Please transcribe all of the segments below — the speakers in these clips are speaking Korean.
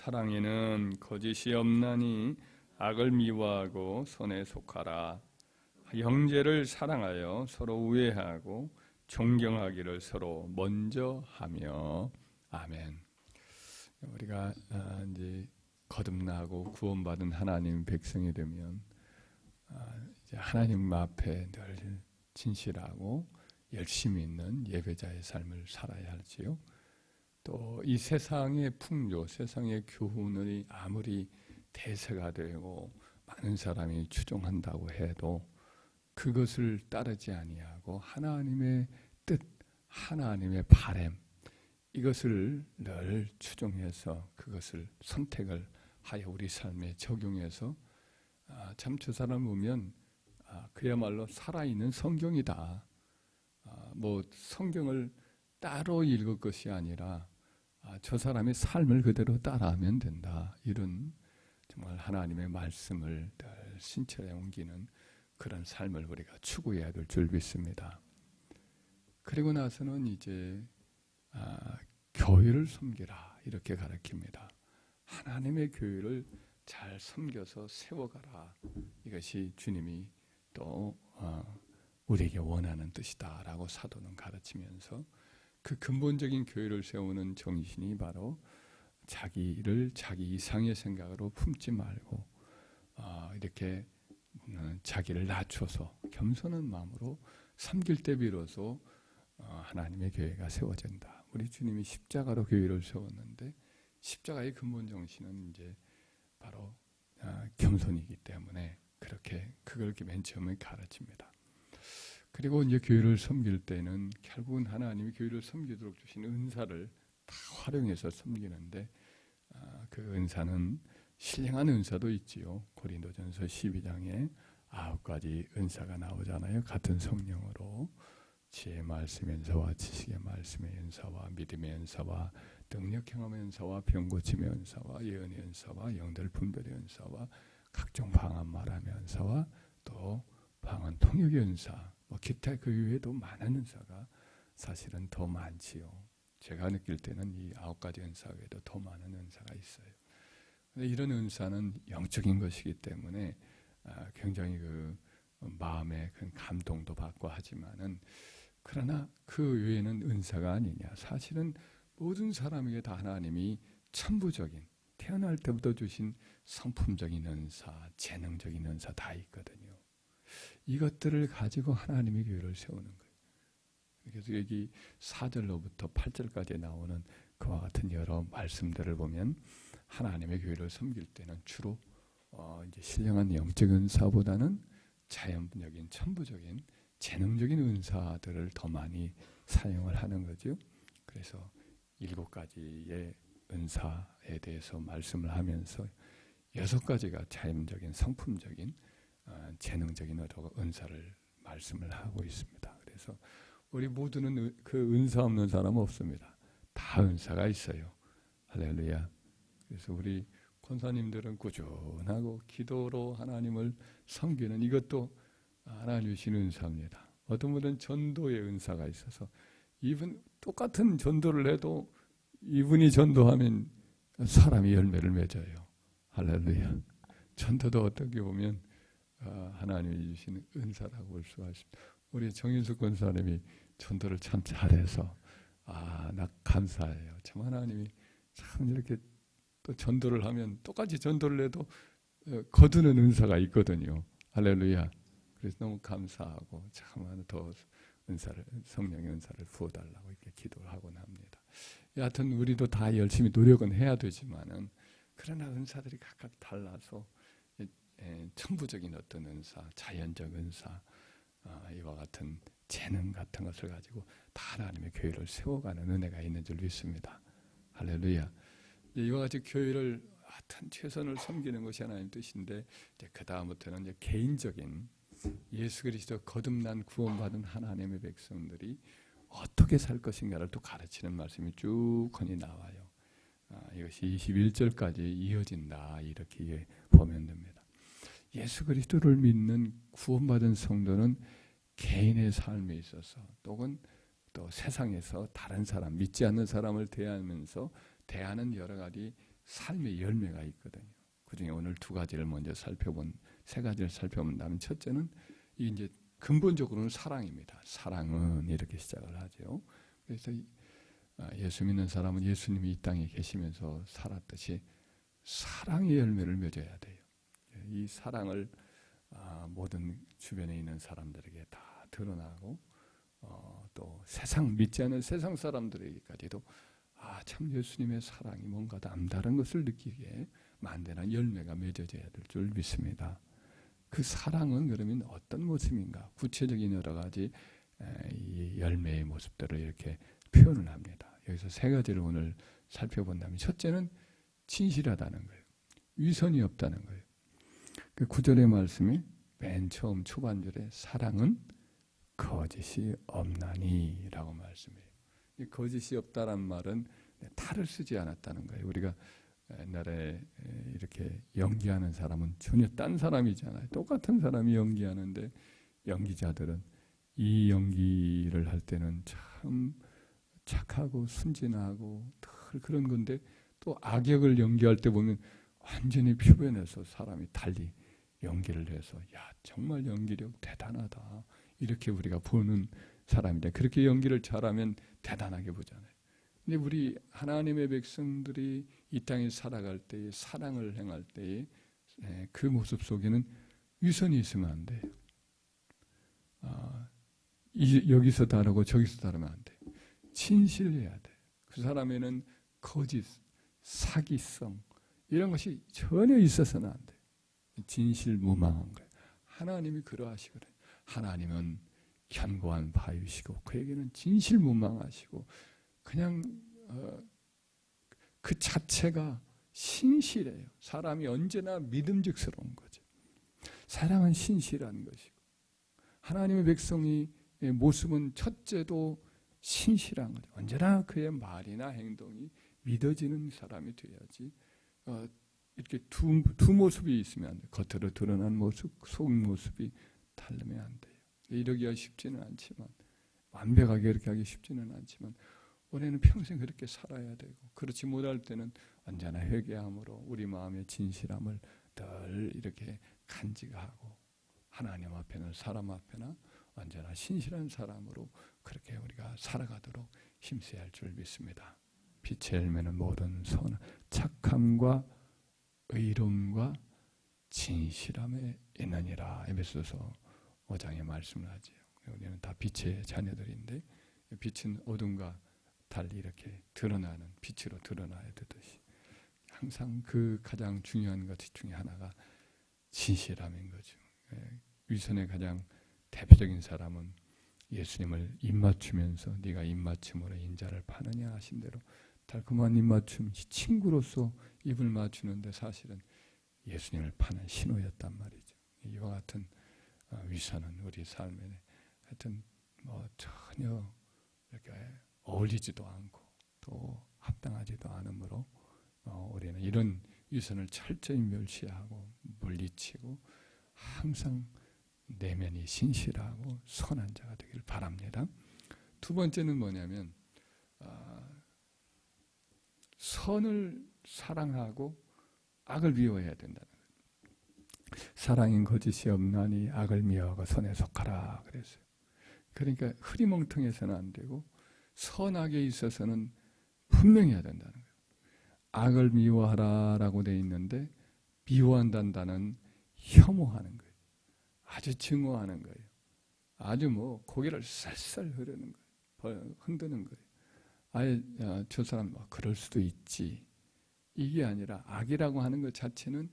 사랑에는 거짓이 없나니 악을 미워하고 선에 속하라. 형제를 사랑하여 서로 우애하고 존경하기를 서로 먼저 하며. 아멘. 우리가 이제 거듭나고 구원받은 하나님 백성이 되면 이제 하나님 앞에 늘 진실하고 열심히 있는 예배자의 삶을 살아야 할지요. 또 이 세상의 풍조, 세상의 교훈이 아무리 대세가 되고 많은 사람이 추종한다고 해도 그것을 따르지 아니하고 하나님의 뜻, 하나님의 바람, 이것을 늘 추종해서 그것을 선택을 하여 우리 삶에 적용해서 참 저 사람 보면 그야말로 살아있는 성경이다. 뭐 성경을 따로 읽을 것이 아니라 저 사람의 삶을 그대로 따라하면 된다. 이런 정말 하나님의 말씀을 늘 신철에 옮기는 그런 삶을 우리가 추구해야 될 줄 믿습니다. 그리고 나서는 이제 교회를 섬기라 이렇게 가르칩니다. 하나님의 교회를 잘 섬겨서 세워가라. 이것이 주님이 또 우리에게 원하는 뜻이다라고 사도는 가르치면서 그 근본적인 교회를 세우는 정신이 바로 자기를 자기 이상의 생각으로 품지 말고 이렇게 자기를 낮춰서 겸손한 마음으로 섬길 때 비로소 하나님의 교회가 세워진다. 우리 주님이 십자가로 교회를 세웠는데 십자가의 근본 정신은 이제 바로 겸손이기 때문에 그렇게 그걸 맨 처음에 가르칩니다. 그리고 이제 교회를 섬길 때는 결국은 하나님이 교회를 섬기도록 주신 은사를 다 활용해서 섬기는데 그 은사는 신령한 은사도 있지요. 고린도전서 12장에 9가지 은사가 나오잖아요. 같은 성령으로 지혜의 말씀의 은사와 지식의 말씀의 은사와 믿음의 은사와 능력 경험의 은사와 병 고침의 은사와 예언의 은사와 영들 분별의 은사와 각종 방언 말함의 은사와 또 방언 통역의 은사, 기타 그 외에도 많은 은사가 사실은 더 많지요. 제가 느낄 때는 이 9가지 은사 외에도 더 많은 은사가 있어요. 근데 이런 은사는 영적인 것이기 때문에 굉장히 그 마음의 그 감동도 받고 하지만은 그러나 그 외에는 은사가 아니냐. 사실은 모든 사람에게 다 하나님이 천부적인 태어날 때부터 주신 성품적인 은사, 재능적인 은사 다 있거든요. 이것들을 가지고 하나님의 교회를 세우는 거예요. 그래서 여기 4절로부터 8절까지 나오는 그와 같은 여러 말씀들을 보면 하나님의 교회를 섬길 때는 주로 이제 신령한 영적 은사보다는 자연적인 천부적인 재능적인 은사들을 더 많이 사용을 하는 거죠. 그래서 7가지의 은사에 대해서 말씀을 하면서 6가지가 자연적인 성품적인 재능적인 은사를 말씀을 하고 있습니다. 그래서 우리 모두는 그 은사 없는 사람은 없습니다. 다 은사가 있어요. 할렐루야. 그래서 우리 권사님들은 꾸준하고 기도로 하나님을 섬기는 이것도 하나님 주신 은사입니다. 어떤 분은 전도의 은사가 있어서 이분 똑같은 전도를 해도 이분이 전도하면 사람이 열매를 맺어요. 할렐루야. 전도도 어떻게 보면 하나님이 주신 은사라고 볼 수가 있습니다. 우리 정윤숙 권사님이 전도를 참 잘해서 나 감사해요. 참 하나님이 참 이렇게 또 전도를 하면 똑같이 전도를 해도 거두는 은사가 있거든요. 할렐루야. 그래서 너무 감사하고 참 더 은사를 성령의 은사를 부어달라고 이렇게 기도를 하곤 합니다. 여하튼 우리도 다 열심히 노력은 해야 되지만은 그러나 은사들이 각각 달라서 천부적인 어떤 은사, 자연적 은사, 이와 같은 재능 같은 것을 가지고 다 하나님의 교회를 세워가는 은혜가 있는 줄 믿습니다. 할렐루야. 이와 같이 교회를 하여튼 최선을 섬기는 것이 하나님 뜻인데 그 다음부터는 이제 개인적인 예수 그리스도 거듭난 구원받은 하나님의 백성들이 어떻게 살 것인가를 또 가르치는 말씀이 쭉 흔히 나와요. 이것이 21절까지 이어진다 이렇게 보면 됩니다. 예수 그리스도를 믿는 구원받은 성도는 개인의 삶에 있어서 또는 또 세상에서 다른 사람, 믿지 않는 사람을 대하면서 대하는 여러 가지 삶의 열매가 있거든요. 그중에 오늘 세 가지를 살펴본다면 첫째는 이제 근본적으로는 사랑입니다. 사랑은 이렇게 시작을 하죠. 그래서 예수 믿는 사람은 예수님이 이 땅에 계시면서 살았듯이 사랑의 열매를 맺어야 돼요. 이 사랑을 모든 주변에 있는 사람들에게 다 드러나고 또 세상 믿지 않는 세상 사람들에게까지도 참 예수님의 사랑이 뭔가 남다른 것을 느끼게 만드는 열매가 맺어져야 될 줄 믿습니다. 그 사랑은 그러면 어떤 모습인가? 구체적인 여러 가지 이 열매의 모습들을 이렇게 표현을 합니다. 여기서 세 가지를 오늘 살펴본다면 첫째는 진실하다는 거예요. 위선이 없다는 거예요. 그 9절의 말씀이 맨 처음 초반절에 사랑은 거짓이 없나니 라고 말씀해요. 이 거짓이 없다란 말은 탈을 쓰지 않았다는 거예요. 우리가 옛날에 이렇게 연기하는 사람은 전혀 딴 사람이잖아요. 똑같은 사람이 연기하는데 연기자들은 이 연기를 할 때는 참 착하고 순진하고 그런 건데 또 악역을 연기할 때 보면 완전히 표변에서 사람이 달리 연기를 해서 야 정말 연기력 대단하다 이렇게 우리가 보는 사람인데 그렇게 연기를 잘하면 대단하게 보잖아요. 근데 우리 하나님의 백성들이 이 땅에 살아갈 때에 사랑을 행할 때에 그 모습 속에는 위선이 있으면 안 돼요. 여기서 다르고 저기서 다르면 안 돼요. 진실해야 돼요. 그 사람에는 거짓, 사기성 이런 것이 전혀 있어서는 안 돼요. 진실무망한 거예요. 하나님이 그러하시거든요. 하나님은 견고한 바위시고 그에게는 진실무망하시고 그냥 그 자체가 신실해요. 사람이 언제나 믿음직스러운 거죠. 사랑은 신실한 것이고 하나님의 백성의 모습은 첫째도 신실한 거죠. 언제나 그의 말이나 행동이 믿어지는 사람이 돼야지 이렇게 두 모습이 있으면 안 돼요. 겉으로 드러난 모습, 속 모습이 다르면 안 돼요. 이러기가 쉽지는 않지만 완벽하게 이렇게 하기 쉽지는 않지만 우리는 평생 그렇게 살아야 되고 그렇지 못할 때는 언제나 회개함으로 우리 마음의 진실함을 늘 이렇게 간직하고 하나님 앞에는 사람 앞에나 언제나 신실한 사람으로 그렇게 우리가 살아가도록 힘써야 할 줄 믿습니다. 빛의 열매는 모든 착함과 의로움과 진실함에 있느니라. 에베소서 5장에 말씀을 하지요. 우리는 다 빛의 자녀들인데 빛은 어둠과 달리 이렇게 드러나는 빛으로 드러나야 되듯이 항상 그 가장 중요한 것 중에 하나가 진실함인 거죠. 위선의 가장 대표적인 사람은 예수님을 입맞추면서 네가 입맞춤으로 인자를 파느냐 하신 대로 달콤한 입맞춤, 친구로서 입을 맞추는데 사실은 예수님을 파는 신호였단 말이죠. 이와 같은 위선은 우리 삶에 하여튼 전혀 이렇게 어울리지도 않고 또 합당하지도 않으므로 우리는 이런 위선을 철저히 멸시하고 물리치고 항상 내면이 신실하고 선한 자가 되길 바랍니다. 두 번째는 뭐냐면 선을 사랑하고 악을 미워해야 된다는 거예요. 사랑인 거짓이 없나니 악을 미워하고 선에 속하라 그랬어요. 그러니까 흐리멍텅해서는 안 되고 선악에 있어서는 분명히 해야 된다는 거예요. 악을 미워하라라고 되어 있는데 미워한다는 단어는 혐오하는 거예요. 아주 증오하는 거예요. 아주 고개를 쌀쌀 흔드는 거예요. 아예 저 사람 그럴 수도 있지. 이게 아니라 악이라고 하는 것 자체는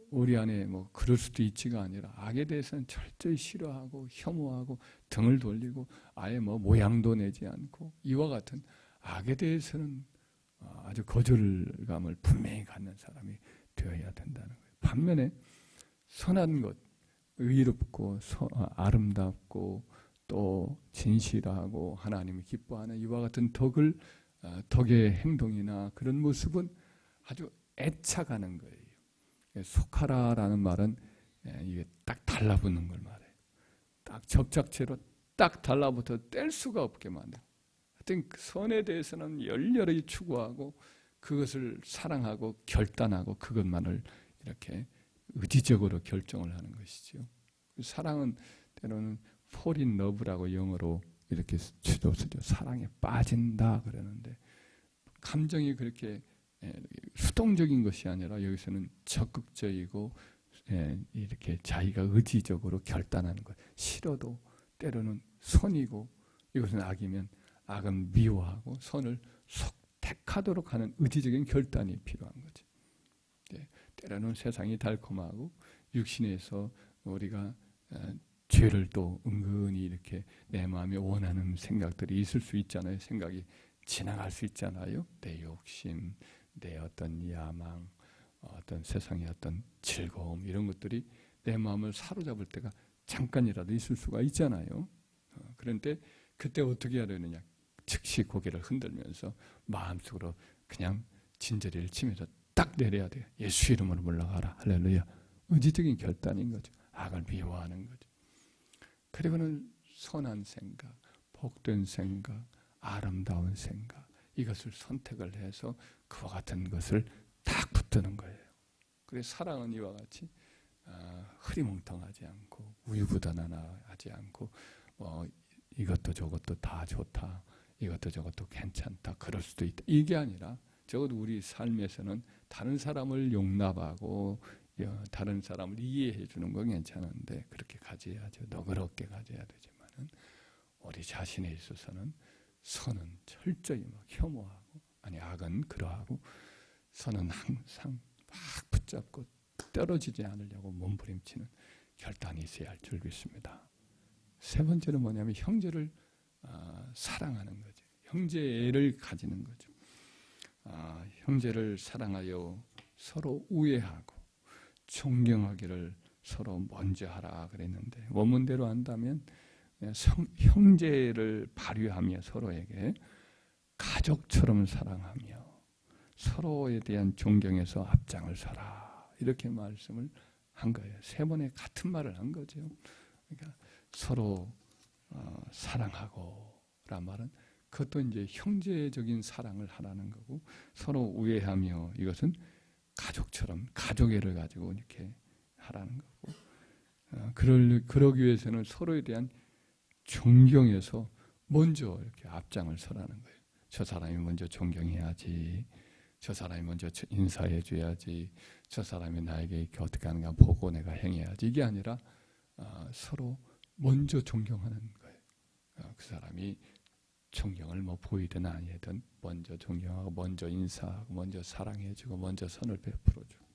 우리 안에 그럴 수도 있지가 아니라 악에 대해서는 철저히 싫어하고 혐오하고 등을 돌리고 아예 모양도 내지 않고 이와 같은 악에 대해서는 아주 거절감을 분명히 갖는 사람이 되어야 된다는 거예요. 반면에 선한 것, 의롭고 아름답고 또 진실하고 하나님이 기뻐하는 이와 같은 덕의 행동이나 그런 모습은 아주 애착하는 거예요. 속하라라는 말은 이게 딱 달라붙는 걸 말해요. 딱 접착제로 딱 달라붙어 뗄 수가 없게 만들어. 하여튼 그 선에 대해서는 열렬히 추구하고 그것을 사랑하고 결단하고 그것만을 이렇게 의지적으로 결정을 하는 것이죠. 사랑은 때로는 fall in love라고 영어로 이렇게 쓰죠. 사랑에 빠진다 그러는데 감정이 그렇게 수동적인 것이 아니라 여기서는 적극적이고 이렇게 자기가 의지적으로 결단하는 것. 싫어도 때로는 선이고 이것은 악이면 악은 미워하고 선을 택하도록 하는 의지적인 결단이 필요한 거죠. 때로는 세상이 달콤하고 육신에서 우리가 죄를 또 은근히 이렇게 내 마음에 원하는 생각들이 있을 수 있잖아요. 생각이 지나갈 수 있잖아요. 내 욕심, 내 어떤 야망, 어떤 세상의 어떤 즐거움 이런 것들이 내 마음을 사로잡을 때가 잠깐이라도 있을 수가 있잖아요. 그런데 그때 어떻게 해야 되느냐? 즉시 고개를 흔들면서 마음속으로 그냥 진저리를 치면서 딱 내려야 돼요. 예수 이름으로 물러가라. 할렐루야. 의지적인 결단인 거죠. 악을 미워하는 거죠. 그리고는 선한 생각, 복된 생각, 아름다운 생각 이것을 선택을 해서 그와 같은 것을 딱 붙드는 거예요. 그래서 사랑은 이와 같이 흐리멍텅하지 않고 우유부단하지 않고 이것도 저것도 다 좋다. 이것도 저것도 괜찮다. 그럴 수도 있다. 이게 아니라 적어도 우리 삶에서는 다른 사람을 용납하고 다른 사람을 이해해 주는 건 괜찮은데 그렇게 가져야죠. 너그럽게 가져야 되지만은 우리 자신에 있어서는 선은 철저히 막 혐오하고 악은 그러하고 선은 항상 막 붙잡고 떨어지지 않으려고 몸부림치는 결단이 있어야 할 줄 믿습니다. 세 번째는 뭐냐면 형제를 사랑하는 거죠. 형제를 가지는 거죠. 형제를 사랑하여 서로 우애하고 존경하기를 서로 먼저 하라 그랬는데 원문대로 한다면 형제를 발휘하며 서로에게 가족처럼 사랑하며 서로에 대한 존경에서 앞장을 서라 이렇게 말씀을 한 거예요. 세 번의 같은 말을 한 거죠. 그러니까 서로 사랑하고 란 말은 그것도 이제 형제적인 사랑을 하라는 거고 서로 우애하며 이것은 가족처럼 가족애를 가지고 이렇게 하라는 거고 그러기 위해서는 서로에 대한 존경에서 먼저 이렇게 앞장을 서라는 거예요. 저 사람이 먼저 존경해야지. 저 사람이 먼저 인사해 줘야지. 저 사람이 나에게 이렇게 어떻게 하는가 보고 내가 행해야지. 이게 아니라 서로 먼저 존경하는 거예요. 그 사람이 존경을 보이든 아니든 먼저 존경하고 먼저 인사하고 먼저 사랑해주고 먼저 선을 베풀어주고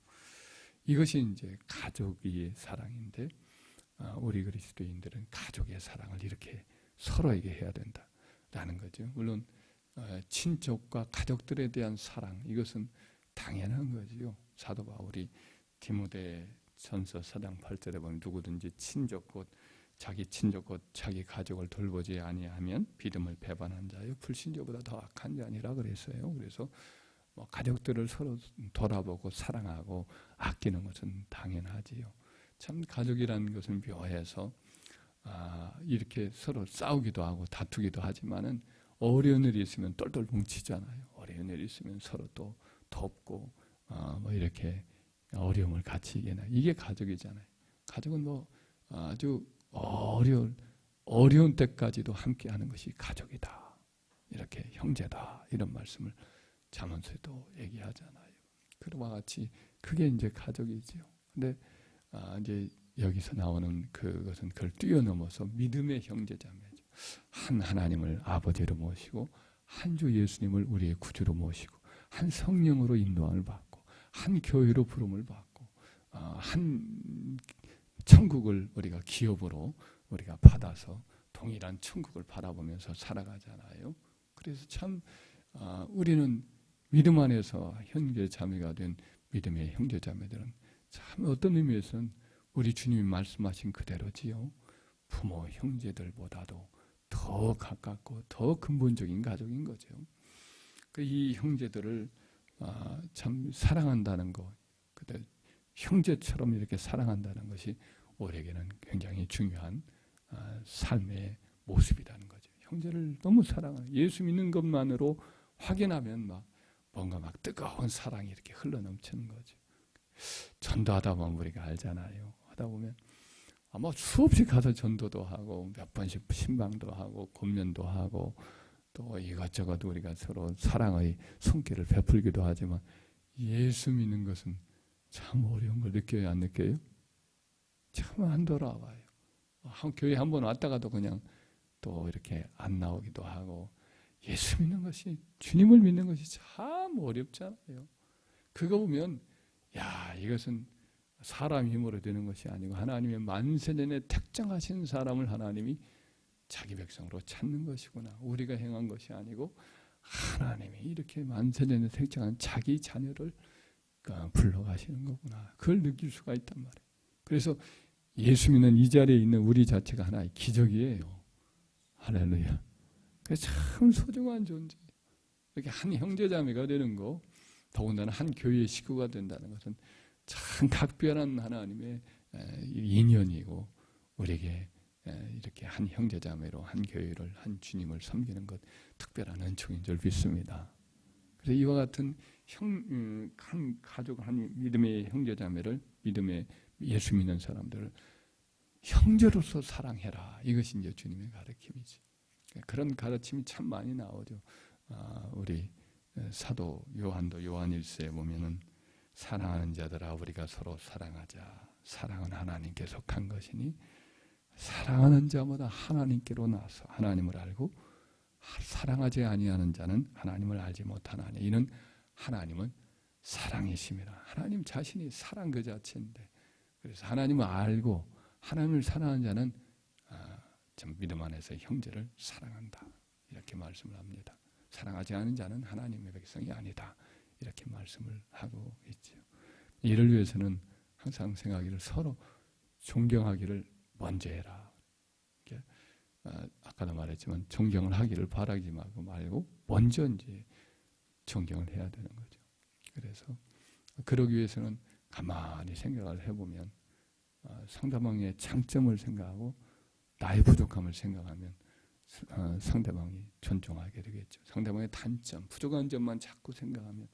이것이 이제 가족의 사랑인데 우리 그리스도인들은 가족의 사랑을 이렇게 서로에게 해야 된다라는 거죠. 물론 친족과 가족들에 대한 사랑 이것은 당연한 거지요. 사도 바울이 디모데전서 4장 8절에 보면 누구든지 친족 곧 자기 친족 곧 자기 가족을 돌보지 아니하면 믿음을 배반한 자요 불신자보다 더 악한 자니라 그랬어요. 그래서 가족들을 서로 돌아보고 사랑하고 아끼는 것은 당연하지요. 참 가족이라는 것은 묘해서 이렇게 서로 싸우기도 하고 다투기도 하지만은 어려운 일이 있으면 똘똘 뭉치잖아요. 어려운 일이 있으면 서로 또 돕고 이렇게 어려움을 같이 이겨내. 이게 가족이잖아요. 가족은 아주 어려운 때까지도 함께하는 것이 가족이다. 이렇게 형제다. 이런 말씀을 잠언서에도 얘기하잖아요. 그와 같이 그게 이제 가족이지요. 근데 이제 여기서 나오는 그것은 그걸 뛰어넘어서 믿음의 형제자매죠. 한 하나님을 아버지로 모시고 한 주 예수님을 우리의 구주로 모시고 한 성령으로 인도함을 받고 한 교회로 부름을 받고 한 천국을 우리가 기업으로 우리가 받아서 동일한 천국을 바라보면서 살아가잖아요. 그래서 참 우리는 믿음 안에서 형제 자매가 된 믿음의 형제 자매들은 참 어떤 의미에서는 우리 주님이 말씀하신 그대로지요. 부모 형제들보다도 더 가깝고 더 근본적인 가족인 거죠. 이 형제들을 참 사랑한다는 것, 그때 형제처럼 이렇게 사랑한다는 것이 우리에게는 굉장히 중요한 삶의 모습이라는 거죠. 형제를 너무 사랑하는 예수 믿는 것만으로 확인하면 뭔가 막 뜨거운 사랑이 이렇게 흘러넘치는 거죠. 전도하다 보면 우리가 알잖아요. 하다 보면 아마 수없이 가서 전도도 하고 몇 번씩 신방도 하고 권면도 하고 또 이것저것 우리가 서로 사랑의 손길을 베풀기도 하지만 예수 믿는 것은 참 어려운 걸 느껴요, 안 느껴요? 참 안 돌아와요. 교회 한 번 왔다가도 그냥 또 이렇게 안 나오기도 하고 예수 믿는 것이 주님을 믿는 것이 참 어렵잖아요. 그거 보면 야 이것은 사람 힘으로 되는 것이 아니고 하나님의 만세전에 택정하신 사람을 하나님이 자기 백성으로 찾는 것이구나. 우리가 행한 것이 아니고 하나님이 이렇게 만세전에 택정한 자기 자녀를 불러가시는 거구나. 그걸 느낄 수가 있단 말이에요. 그래서 예수 믿는 이 자리에 있는 우리 자체가 하나의 기적이에요. 할렐루야. 그래서 참 소중한 존재. 이렇게 한 형제자매가 되는 거, 더군다나 한 교회의 식구가 된다는 것은 참 각별한 하나님의 인연이고 우리에게 이렇게 한 형제자매로 한 교회를 한 주님을 섬기는 것 특별한 은총인 줄 믿습니다. 그래서 이와 같은 한 가족 한 믿음의 형제자매를 믿음의 예수 믿는 사람들을 형제로서 사랑해라. 이것이 이제 주님의 가르침이지. 그런 가르침이 참 많이 나오죠. 우리 사도 요한도 요한일서에 보면은 사랑하는 자들아 우리가 서로 사랑하자. 사랑은 하나님께 속한 것이니 사랑하는 자마다 하나님께로 나서 하나님을 알고 사랑하지 아니하는 자는 하나님을 알지 못하나니 이는 하나님은 사랑이심이라. 하나님 자신이 사랑 그 자체인데 그래서 하나님을 알고 하나님을 사랑하는 자는 참 믿음 안에서 형제를 사랑한다. 이렇게 말씀을 합니다. 사랑하지 않은 자는 하나님의 백성이 아니다. 이렇게 말씀을 하고 있죠. 이를 위해서는 항상 생각하기를 서로 존경하기를 먼저 해라. 아까도 말했지만 존경을 하기를 바라지 말고 먼저 이제 존경을 해야 되는 거죠. 그래서 그러기 위해서는 가만히 생각을 해보면 상대방의 장점을 생각하고 나의 부족함을 생각하면 상대방이 존중하게 되겠죠. 상대방의 단점, 부족한 점만 자꾸 생각하면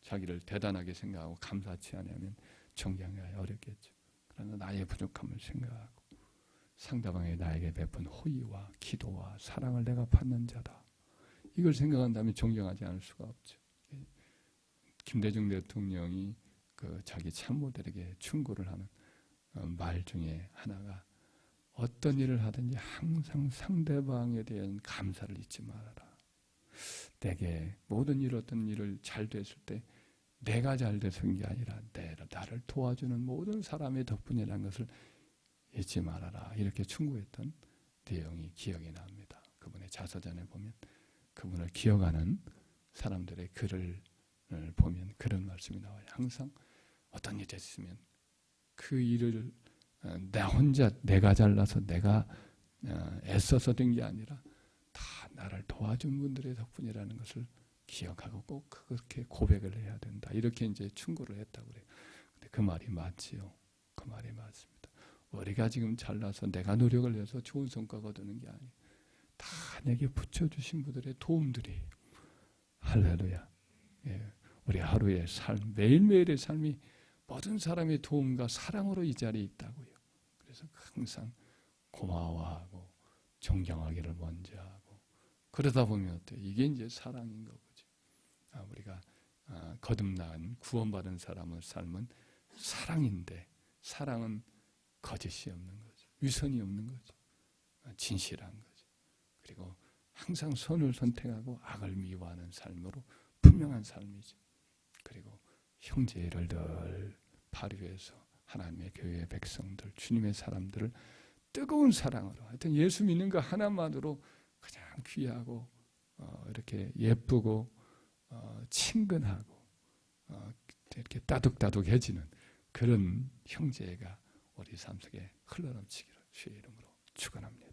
자기를 대단하게 생각하고 감사치 않으면 존경하기 어렵겠죠. 그러나 나의 부족함을 생각하고 상대방이 나에게 베푼 호의와 기도와 사랑을 내가 받는 자다. 이걸 생각한다면 존경하지 않을 수가 없죠. 김대중 대통령이 자기 참모들에게 충고를 하는 말 중에 하나가 어떤 일을 하든지 항상 상대방에 대한 감사를 잊지 말아라. 내게 모든 일 어떤 일을 잘 됐을 때 내가 잘 돼서인 게 아니라 나를 도와주는 모든 사람의 덕분이라는 것을 잊지 말아라. 이렇게 충고했던 내용이 기억이 납니다. 그분의 자서전에 보면 그분을 기억하는 사람들의 글을 보면 그런 말씀이 나와요. 항상 어떤 일이 있으면 그 일을 나 혼자 내가 잘나서 내가 애써서 된 게 아니라 다 나를 도와준 분들의 덕분이라는 것을 기억하고 꼭 그렇게 고백을 해야 된다. 이렇게 이제 충고를 했다고 그래요. 근데 그 말이 맞지요. 그 말이 맞습니다. 우리가 지금 잘나서 내가 노력을 해서 좋은 성과가 얻는 게 아니에요. 다 내게 붙여주신 분들의 도움들이 할렐루야. 예, 우리 하루의 삶, 매일매일의 삶이 모든 사람의 도움과 사랑으로 이 자리에 있다고요. 그래서 항상 고마워하고 존경하기를 먼저 하고 그러다 보면 어때요? 이게 이제 사랑인 거죠. 우리가 거듭난 구원받은 사람의 삶은 사랑인데 사랑은 거짓이 없는 거죠. 위선이 없는 거죠. 진실한 거죠. 그리고 항상 선을 선택하고 악을 미워하는 삶으로 분명한 삶이죠. 그리고 형제를 늘 발휘해서 하나님의 교회의 백성들, 주님의 사람들을 뜨거운 사랑으로 하여튼 예수 믿는 거 하나만으로 그냥 귀하고 이렇게 예쁘고 친근하고 이렇게 따둑따둑해지는 그런 형제가 우리 삶 속에 흘러넘치기를 주의 이름으로 축원합니다.